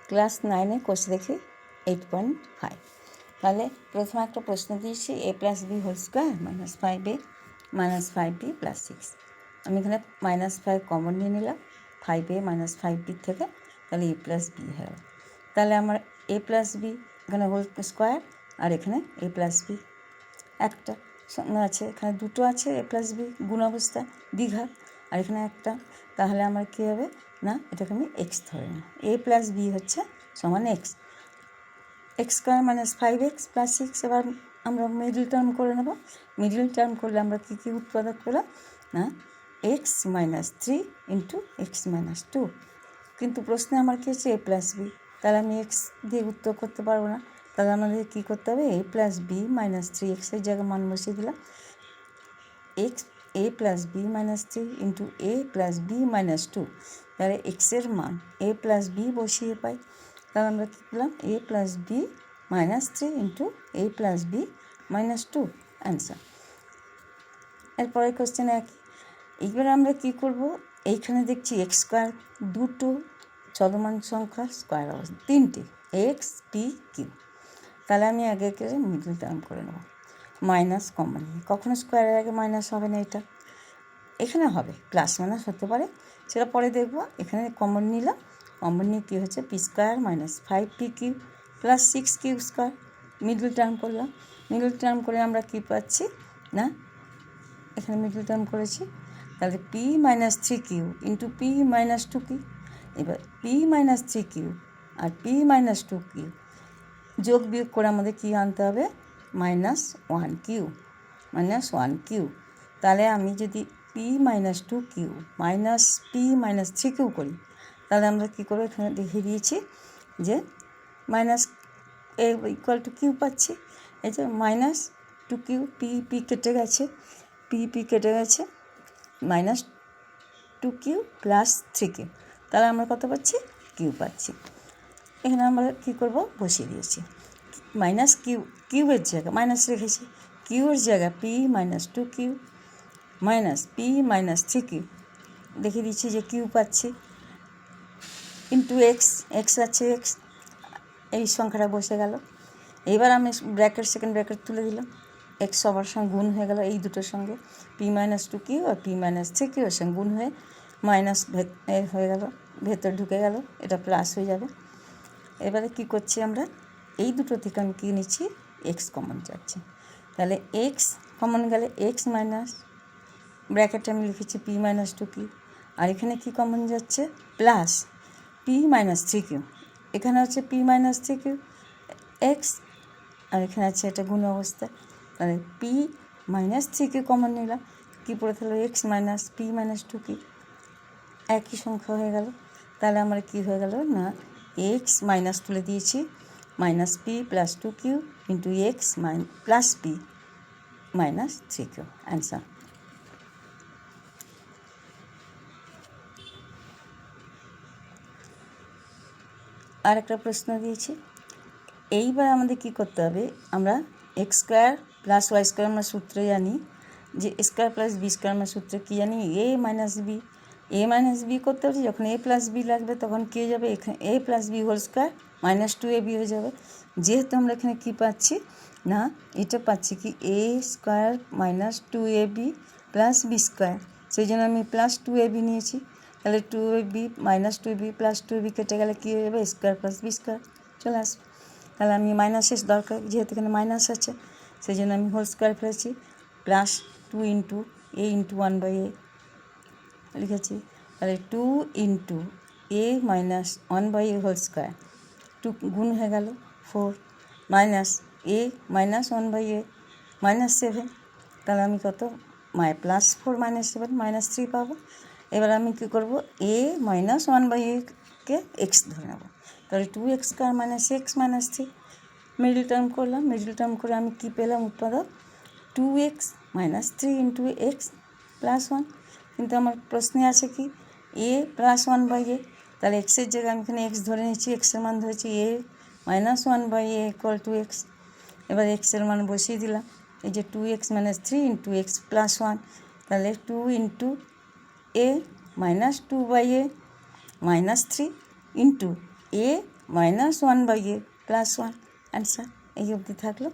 Class 9-এ course দেখি 8.5। তাহলে প্রথমে একটা প্রশ্ন দিয়েছি a plus B whole square minus 5a minus 5b plus 6। আমি এখানে -5 কমন নিয়ে নিলাম 5a মাইনাস 5b থেকে, তাহলে a প্লাস বি হয়ে গেল। তাহলে আমার a প্লাস বি এখানে হোল স্কোয়ার, আর এখানে a প্লাস বি একটা আছে, এখানে দুটো আছে a প্লাস বি গুণ অবস্থা দ্বিঘাত, আর এখানে একটা। তাহলে আমার কী হবে না, এটাকে আমি এক্স ধরে নিই। a প্লাস বি হচ্ছে সমান x square minus 5x plus 6। এবার আমরা মিডল টার্ম করে নেব। মিডল টার্ম করলে আমরা কী কী উৎপাদক পেলাম না, x minus 3 into x minus 2। কিন্তু প্রশ্নে আমার কী হচ্ছে a প্লাস বি, তাহলে আমি এক্স দিয়ে উত্তর করতে পারবো না। তাহলে আমাদের কী করতে হবে, a প্লাস বি মাইনাস 3 এক্সের জায়গায় মান বসিয়ে দিলাম। a plus b minus 3 into a plus b minus 2। তাহলে এক্সের মান a প্লাস বি বসিয়ে পাই। তাহলে আমরা কী পেলাম, a plus b minus 3 into a plus b minus 2 answer. এরপরের কোশ্চেনে একই। এইবার আমরা কী করব, এইখানে দেখছি এক্স স্কোয়ার দুটো চলমান সংখ্যা স্কোয়ার অবস্থা, তিনটে এক্স পি কিউ। তাহলে আমি আগে মিডল টার্ম করে নেব। মাইনাস কমন নিই, কখনো স্কোয়ারের আগে মাইনাস হবে না, এটা এখানে হবে, প্লাস মাইনাস হতে পারে, সেটা পরে দেখব। এখানে কমন নিলাম, কমন নিয়ে কী হচ্ছে p square minus 5p q plus 6q স্কোয়ার। মিডল টার্ম করলাম, মিডল টার্ম করে আমরা কী পাচ্ছি না, এখানে মিডল টার্ম করেছি, তাহলে p minus 3q into p minus 2q। এবার p মাইনাস 3q আর p মাইনাস 2q যোগ বিয়োগ করে আমাদের কী আনতে হবে, -1q মাইনাস 1q। তাহলে আমি যদি p minus 2q minus p minus 3q করি, তাহলে আমরা কী করবো, এখানে দেখিয়ে দিয়েছি যে minus a equal to q পাচ্ছি। এই যে মাইনাস 2q, p কেটে গেছে, p কেটে গেছে, মাইনাস 2q প্লাস 3q। তাহলে আমরা কত পাচ্ছি, কিউ পাচ্ছি। এখানে আমরা কী করব, বসিয়ে দিয়েছি মাইনাস কিউয়ের জায়গা মাইনাস রেখেছি, কিউয়ের জায়গা p minus 2q minus p minus 3q, দেখে দিচ্ছি যে কিউ পাচ্ছি, ইন্টু এক্স আছে, এক্স এই সংখ্যাটা বসে গেল। এবার আমি ব্র্যাকেট সেকেন্ড ব্র্যাকেট তুলে দিলাম, এক্স সবার সঙ্গে গুণ হয়ে গেল, এই দুটোর সঙ্গে p মাইনাস 2q আর p মাইনাস 3q এর সঙ্গে গুণ হয়ে মাইনাস হয়ে গেল, ভেতর ঢুকে গেল, এটা প্লাস হয়ে যাবে। এবারে কি করছি আমরা, এই দুটো থেকে আমি কী নিচ্ছি, এক্স কমন যাচ্ছে। তাহলে এক্স কমন গেলে এক্স মাইনাস ব্র্যাকেটে আমি লিখেছি p মাইনাস 2q, আর এখানে কি কমন যাচ্ছে, প্লাস p মাইনাস 3q। এখানে হচ্ছে p মাইনাস 3q এক্স, আর এখানে আছে এটা গুণ অবস্থা। তাহলে p মাইনাস 3q কমন নিলাম, কী পড়ে থাকলো, x minus p minus 2q, একই সংখ্যা হয়ে গেল। তাহলে আমার কী হয়ে গেল না, এক্স মাইনাস তুলে দিয়েছি, minus p plus 2q into X plus p minus 3q answer. আর একটা প্রশ্ন দিয়েছি। এইবার আমাদের কি করতে হবে, আমরা X square plus Y square আমরা সূত্রে জানি যে স্কোয়ার প্লাস বি স্কোয়ার আমরা সূত্রে কী জানি, এ মাইনাস বি করতে পারছি। যখন এ প্লাস বি লাগবে তখন কী হয়ে যাবে, এখানে A plus B whole square minus 2ab হয়ে যাবে। যেহেতু আমরা এখানে কী পাচ্ছি না, এটা পাচ্ছি কি A square minus 2ab plus B square, সেই জন্য আমি প্লাস 2ab নিয়েছি। তাহলে 2ab minus 2ab plus 2ab কেটে গেলে কী হয়ে যাবে, স্কোয়ার প্লাস বি স্কোয়ার চলে আসবে। তাহলে আমি মাইনাসের দরকার, যেহেতু এখানে মাইনাস আছে সেই জন্য আমি হোল স্কোয়ার ফেলেছি, plus 2 into a into 1/a লিখেছি। তাহলে 2 into a minus 1/a whole square, 2 গুণ হয়ে গেল 4 minus a minus 1/a minus 7। তাহলে আমি কত, প্লাস 4 মাইনাস 7 মাইনাস 3 পাবো। এবার আমি কী করব, a minus 1/a K x ধরে নেব। তাহলে 2x square minus x minus 3 middle term করলাম, মিডল টার্ম করে আমি কী পেলাম উৎপাদক, 2x minus 3 into X plus 1। কিন্তু আমার প্রশ্নে আছে কি a প্লাস 1/a, তাহলে এক্সের জায়গায় আমি এখানে এক্স ধরে নিচ্ছি, এক্সের মান ধরেছি a minus 1/a equal to x. এবার এক্সের মান বসিয়ে দিলাম, এই যে 2x minus 3 into X plus 1, তাহলে 2 into a minus 2/a minus 3 into a minus one by a plus one answer এই অবধি থাকলো।